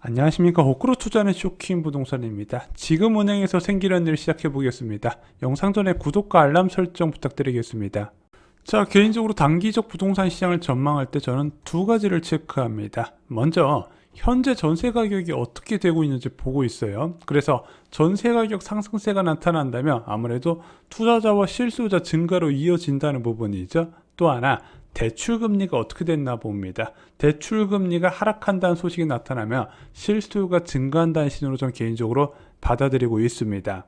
안녕하십니까. 호크로 투자는 쇼킹 부동산입니다. 지금 은행에서 생기는 일 시작해 보겠습니다. 영상 전에 구독과 알람 설정 부탁드리겠습니다. 자, 개인적으로 단기적 부동산 시장을 전망할 때 저는 두 가지를 체크합니다. 먼저 현재 전세 가격이 어떻게 되고 있는지 보고 있어요. 그래서 전세 가격 상승세가 나타난다면 아무래도 투자자와 실수요자 증가로 이어진다는 부분이죠. 또 하나, 대출금리가 어떻게 됐나 봅니다. 대출금리가 하락한다는 소식이 나타나면 실수요가 증가한다는 신호로 저는 개인적으로 받아들이고 있습니다.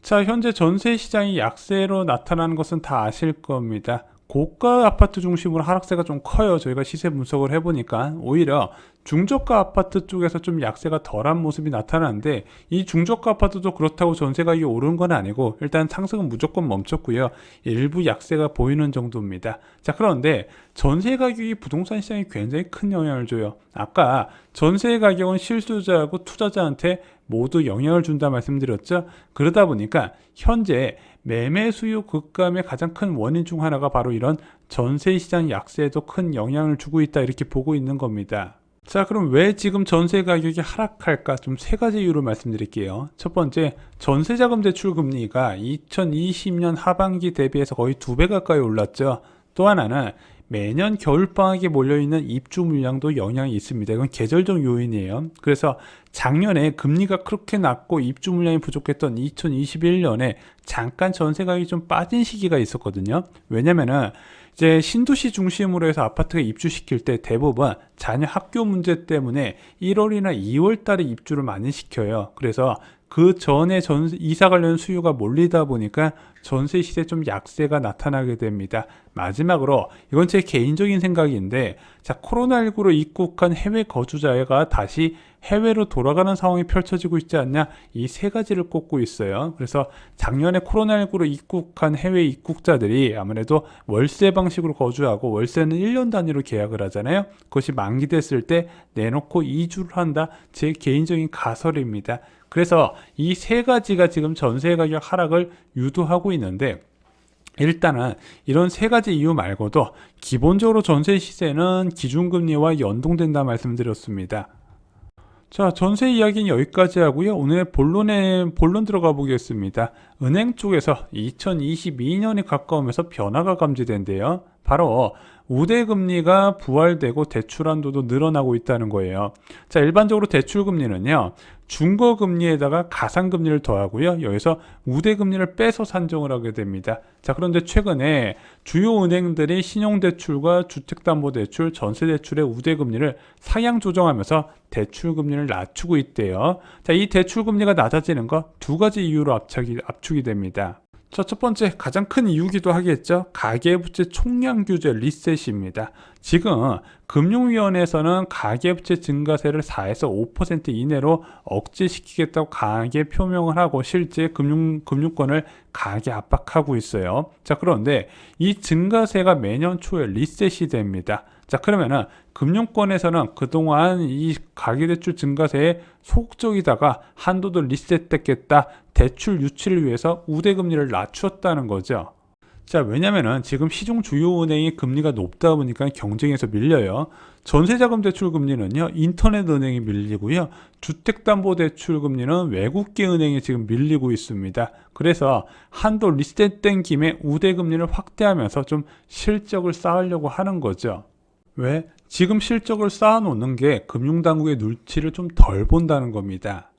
자, 현재 전세 시장이 약세로 나타나는 것은 다 아실 겁니다. 고가 아파트 중심으로 하락세가 좀 커요. 저희가 시세 분석을 해보니까 오히려 중저가 아파트 쪽에서 좀 약세가 덜한 모습이 나타나는데, 이 중저가 아파트도 그렇다고 전세 가격이 오른 건 아니고 일단 상승은 무조건 멈췄고요. 일부 약세가 보이는 정도입니다. 자, 그런데 전세 가격이 부동산 시장에 굉장히 큰 영향을 줘요. 아까 전세 가격은 실수요자하고 투자자한테 모두 영향을 준다 말씀드렸죠. 그러다 보니까 현재 매매 수요 급감의 가장 큰 원인 중 하나가 바로 이런 전세 시장 약세에도 큰 영향을 주고 있다, 이렇게 보고 있는 겁니다. 자, 그럼 왜 지금 전세 가격이 하락할까? 좀 세 가지 이유를 말씀드릴게요. 첫 번째, 전세자금 대출 금리가 2020년 하반기 대비해서 거의 2배 가까이 올랐죠. 또 하나는 매년 겨울방학에 몰려있는 입주 물량도 영향이 있습니다. 이건 계절적 요인이에요. 그래서 작년에 금리가 그렇게 낮고 입주 물량이 부족했던 2021년에 잠깐 전세 가격이 좀 빠진 시기가 있었거든요. 왜냐면은 이제 신도시 중심으로 해서 아파트가 입주시킬 때 대부분 자녀 학교 문제 때문에 1월이나 2월 달에 입주를 많이 시켜요. 그래서 그 전에 이사 관련 수요가 몰리다 보니까 전세 시세 좀 약세가 나타나게 됩니다. 마지막으로, 이건 제 개인적인 생각인데, 자, 코로나19로 입국한 해외 거주자가 다시 해외로 돌아가는 상황이 펼쳐지고 있지 않냐, 이 세 가지를 꼽고 있어요. 그래서 작년에 코로나19로 입국한 해외 입국자들이 아무래도 월세 방식으로 거주하고, 월세는 1년 단위로 계약을 하잖아요. 그것이 만기됐을 때 내놓고 이주를 한다, 제 개인적인 가설입니다. 그래서 이 세 가지가 지금 전세 가격 하락을 유도하고 있는데, 일단은 이런 세 가지 이유 말고도 기본적으로 전세 시세는 기준금리와 연동된다 말씀드렸습니다. 자, 전세 이야기는 여기까지 하고요. 오늘 본론 들어가 보겠습니다. 은행 쪽에서 2022년이 가까우면서 변화가 감지된대요. 바로 우대금리가 부활되고 대출 한도도 늘어나고 있다는 거예요. 자, 일반적으로 대출금리는요, 중거금리에다가 가상금리를 더하고요, 여기서 우대금리를 빼서 산정을 하게 됩니다. 자, 그런데 최근에 주요 은행들이 신용대출과 주택담보대출, 전세대출의 우대금리를 상향 조정하면서 대출금리를 낮추고 있대요. 자, 이 대출금리가 낮아지는 거 두 가지 이유로 압축이 됩니다. 자, 첫 번째, 가장 큰 이유기도 하겠죠. 가계부채 총량 규제 리셋입니다. 지금 금융위원회에서는 가계부채 증가세를 4에서 5% 이내로 억제시키겠다고 강하게 표명을 하고 실제 금융권을 강하게 압박하고 있어요. 자, 그런데 이 증가세가 매년 초에 리셋이 됩니다. 자, 그러면은 금융권에서는 그동안 이 가계대출 증가세에 소극적이다가 한도도 리셋됐겠다, 대출 유치를 위해서 우대금리를 낮추었다는 거죠. 자, 왜냐면은 지금 시중 주요 은행이 금리가 높다 보니까 경쟁에서 밀려요. 전세자금 대출 금리는요, 인터넷 은행이 밀리고요, 주택담보대출 금리는 외국계 은행이 지금 밀리고 있습니다. 그래서 한도 리셋된 김에 우대금리를 확대하면서 좀 실적을 쌓으려고 하는 거죠. 왜? 지금 실적을 쌓아놓는 게 금융당국의 눈치를 좀 덜 본다는 겁니다.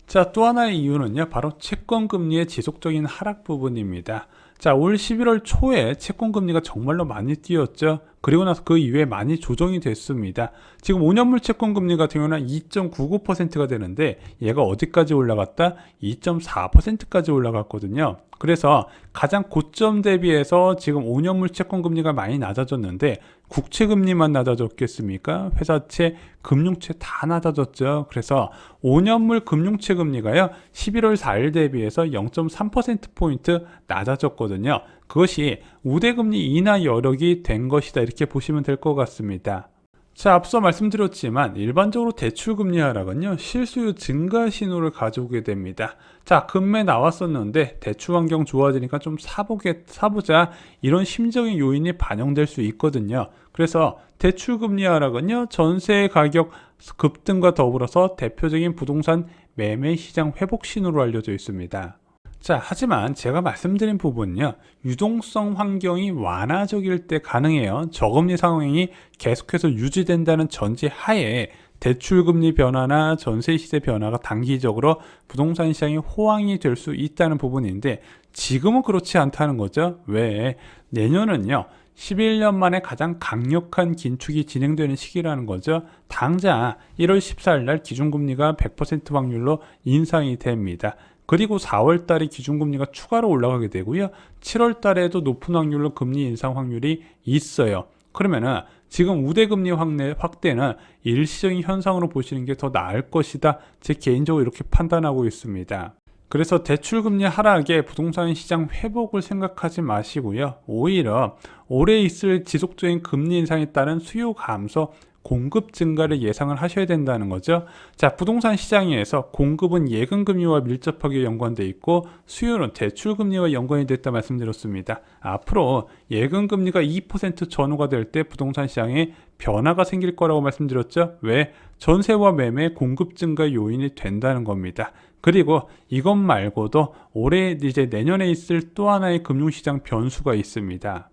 자, 또 하나의 이유는요, 바로 채권금리의 지속적인 하락 부분입니다. 자, 올 11월 초에 채권금리가 정말로 많이 뛰었죠. 그리고 나서 그 이후에 많이 조정이 됐습니다. 지금 5년물 채권금리 같은 경우는 2.99%가 되는데, 얘가 어디까지 올라갔다? 2.4%까지 올라갔거든요. 그래서 가장 고점 대비해서 지금 5년물 채권금리가 많이 낮아졌는데, 국채금리만 낮아졌겠습니까? 회사채, 금융채 다 낮아졌죠. 그래서 5년물 금융채 금리가요, 11월 4일 대비해서 0.3%포인트 낮아졌거든요. 그것이 우대금리 인하 여력이 된 것이다, 이렇게 보시면 될 것 같습니다. 자, 앞서 말씀드렸지만 일반적으로 대출금리 하락은요, 실수요 증가 신호를 가져오게 됩니다. 자, 금매 나왔었는데 대출 환경 좋아지니까 좀 사보자, 이런 심적인 요인이 반영될 수 있거든요. 그래서 대출금리 하락은요, 전세 가격 급등과 더불어서 대표적인 부동산 매매 시장 회복 신호로 알려져 있습니다. 자, 하지만 제가 말씀드린 부분은요, 유동성 환경이 완화적일 때 가능해요. 저금리 상황이 계속해서 유지된다는 전제 하에 대출금리 변화나 전세 시세 변화가 단기적으로 부동산 시장이 호황이 될 수 있다는 부분인데, 지금은 그렇지 않다는 거죠. 왜? 내년은요, 11년 만에 가장 강력한 긴축이 진행되는 시기라는 거죠. 당장 1월 14일 날 기준금리가 100% 확률로 인상이 됩니다. 그리고 4월 달에 기준금리가 추가로 올라가게 되고요. 7월 달에도 높은 확률로 금리 인상 확률이 있어요. 그러면은 지금 우대금리 확대는 일시적인 현상으로 보시는 게 더 나을 것이다. 제 개인적으로 이렇게 판단하고 있습니다. 그래서 대출금리 하락에 부동산 시장 회복을 생각하지 마시고요. 오히려 올해 있을 지속적인 금리 인상에 따른 수요 감소, 공급 증가를 예상을 하셔야 된다는 거죠. 자, 부동산 시장에서 공급은 예금금리와 밀접하게 연관돼 있고 수요는 대출금리와 연관이 됐다 말씀드렸습니다. 앞으로 예금금리가 2% 전후가 될 때 부동산 시장에 변화가 생길 거라고 말씀드렸죠. 왜? 전세와 매매 공급 증가 요인이 된다는 겁니다. 그리고 이것 말고도 올해 이제 내년에 있을 또 하나의 금융시장 변수가 있습니다.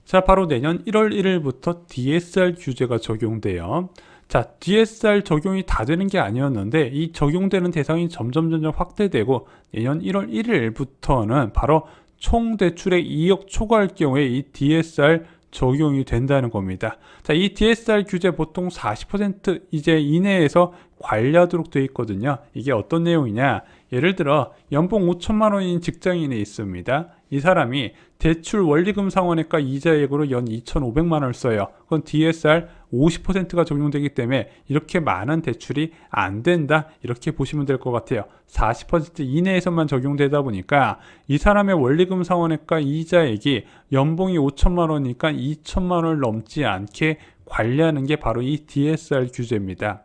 자, 바로 내년 1월 1일부터 DSR 규제가 적용돼요. 자, DSR 적용이 다 되는 게 아니었는데 이 적용되는 대상이 점점 확대되고 내년 1월 1일부터는 바로 총 대출액 2억 초과할 경우에 이 DSR 적용이 된다는 겁니다. 자, 이 DSR 규제 보통 40% 이제 이내에서 관리하도록 되어 있거든요. 이게 어떤 내용이냐? 예를 들어 연봉 5천만 원인 직장인이 있습니다. 이 사람이 대출 원리금 상환액과 이자액으로 연 2,500만 원을 써요. 그건 DSR 50%가 적용되기 때문에 이렇게 많은 대출이 안 된다. 이렇게 보시면 될 것 같아요. 40% 이내에서만 적용되다 보니까 이 사람의 원리금 상환액과 이자액이 연봉이 5천만 원이니까 2천만 원을 넘지 않게 관리하는 게 바로 이 DSR 규제입니다.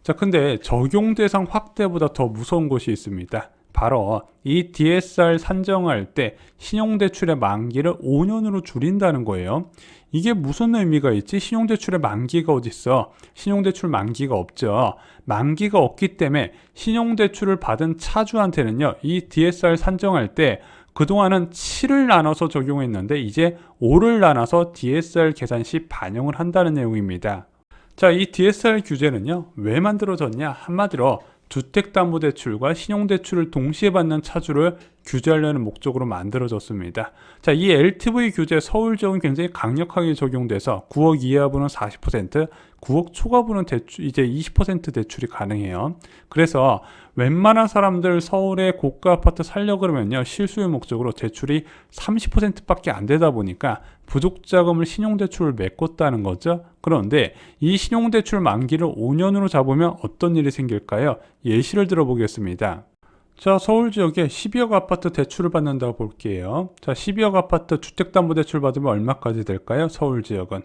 자, 근데 적용 대상 확대보다 더 무서운 것이 있습니다. 바로 이 DSR 산정할 때 신용대출의 만기를 5년으로 줄인다는 거예요. 이게 무슨 의미가 있지? 신용대출의 만기가 어딨어? 신용대출 만기가 없죠. 만기가 없기 때문에 신용대출을 받은 차주한테는요, 이 DSR 산정할 때 그동안은 7을 나눠서 적용했는데 이제 5를 나눠서 DSR 계산 시 반영을 한다는 내용입니다. 자, 이 DSR 규제는요, 왜 만들어졌냐? 한마디로 주택담보대출과 신용대출을 동시에 받는 차주를 규제하려는 목적으로 만들어졌습니다. 자, 이 LTV 규제 서울 지역은 굉장히 강력하게 적용돼서 9억 이하부는 40%, 9억 초과부는 이제 20% 대출이 가능해요. 그래서 웬만한 사람들 서울에 고가 아파트 살려 그러면요, 실수요 목적으로 대출이 30%밖에 안 되다 보니까 부족자금을 신용대출을 메꿨다는 거죠. 그런데 이 신용대출 만기를 5년으로 잡으면 어떤 일이 생길까요? 예시를 들어보겠습니다. 자, 서울 지역에 12억 아파트 대출을 받는다고 볼게요. 자, 12억 아파트 주택담보대출 받으면 얼마까지 될까요? 서울 지역은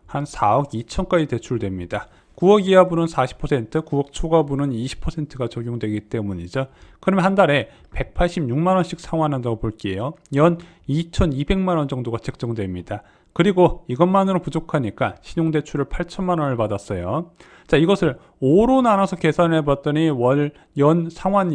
한 4억 2천까지 대출됩니다. 9억 이하부는 40%, 9억 초과부는 20%가 적용되기 때문이죠. 그러면 한 달에 186만 원씩 상환한다고 볼게요. 연 2,200만 원 정도가 책정됩니다. 그리고 이것만으로 부족하니까 신용대출을 8천만 원을 받았어요. 자, 이것을 5로 나눠서 계산해 봤더니 연 상환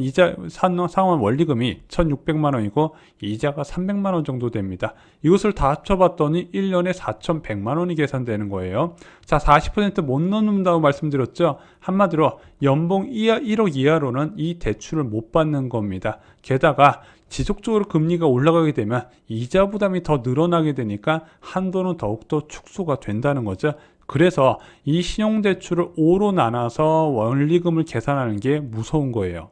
원리금이 1,600만 원이고 이자가 300만 원 정도 됩니다. 이것을 다 합쳐 봤더니 1년에 4,100만 원이 계산되는 거예요. 자, 40% 못 넣는다고 말씀드렸죠. 한마디로 연봉 1억 이하로는 이 대출을 못 받는 겁니다. 게다가 지속적으로 금리가 올라가게 되면 이자 부담이 더 늘어나게 되니까 한도는 더욱더 축소가 된다는 거죠. 그래서 이 신용대출을 5로 나눠서 원리금을 계산하는 게 무서운 거예요.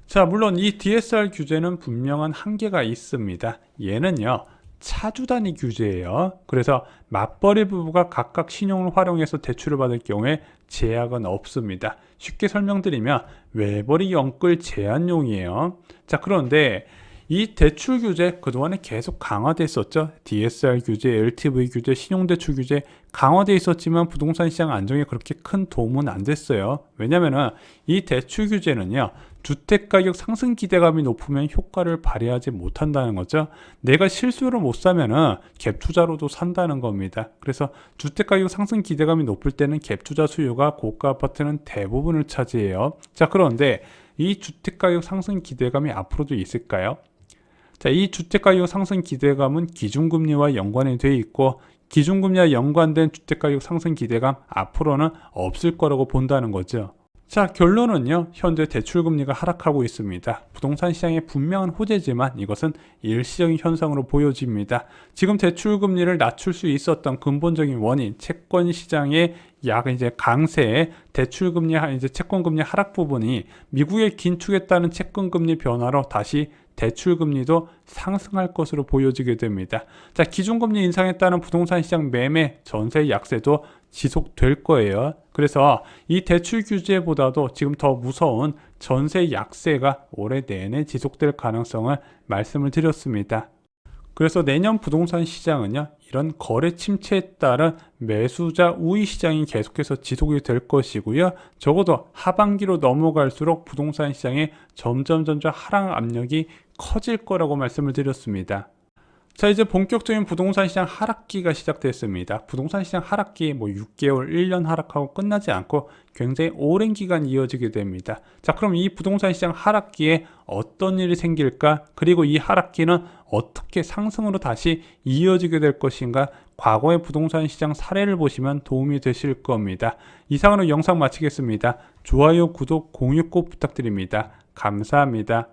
자, 물론 이 DSR 규제는 분명한 한계가 있습니다. 얘는요, 차주 단위 규제예요. 그래서 맞벌이 부부가 각각 신용을 활용해서 대출을 받을 경우에 제약은 없습니다. 쉽게 설명드리면 외벌이 연끌 제한용이에요. 자, 그런데 이 대출 규제 그동안에 계속 강화됐었죠. DSR 규제, LTV 규제, 신용대출 규제 강화돼 있었지만 부동산 시장 안정에 그렇게 큰 도움은 안 됐어요. 왜냐면은 이 대출 규제는요, 주택가격 상승 기대감이 높으면 효과를 발휘하지 못한다는 거죠. 내가 실수로 못 사면은 갭 투자로도 산다는 겁니다. 그래서 주택가격 상승 기대감이 높을 때는 갭 투자 수요가 고가 아파트는 대부분을 차지해요. 자, 그런데 이 주택가격 상승 기대감이 앞으로도 있을까요? 자, 이 주택가격 상승 기대감은 기준금리와 연관이 되어 있고, 기준금리와 연관된 주택가격 상승 기대감 앞으로는 없을 거라고 본다는 거죠. 자, 결론은요, 현재 대출금리가 하락하고 있습니다. 부동산 시장의 분명한 호재지만 이것은 일시적인 현상으로 보여집니다. 지금 대출금리를 낮출 수 있었던 근본적인 원인, 채권 시장의 이제 강세의 대출금리, 이제 채권금리 하락 부분이 미국의 긴축에 따른 채권금리 변화로 다시 대출금리도 상승할 것으로 보여지게 됩니다. 자, 기준금리 인상에 따른 부동산 시장 매매, 전세 약세도 지속될 거예요. 그래서 이 대출 규제보다도 지금 더 무서운 전세 약세가 올해 내내 지속될 가능성을 말씀을 드렸습니다. 그래서 내년 부동산 시장은요, 이런 거래 침체에 따른 매수자 우위 시장이 계속해서 지속이 될 것이고요. 적어도 하반기로 넘어갈수록 부동산 시장에 점점 하락 압력이 커질 거라고 말씀을 드렸습니다. 자, 이제 본격적인 부동산 시장 하락기가 시작됐습니다. 부동산 시장 하락기 6개월, 1년 하락하고 끝나지 않고 굉장히 오랜 기간 이어지게 됩니다. 자, 그럼 이 부동산 시장 하락기에 어떤 일이 생길까? 그리고 이 하락기는 어떻게 상승으로 다시 이어지게 될 것인가? 과거의 부동산 시장 사례를 보시면 도움이 되실 겁니다. 이상으로 영상 마치겠습니다. 좋아요, 구독, 공유 꼭 부탁드립니다. 감사합니다.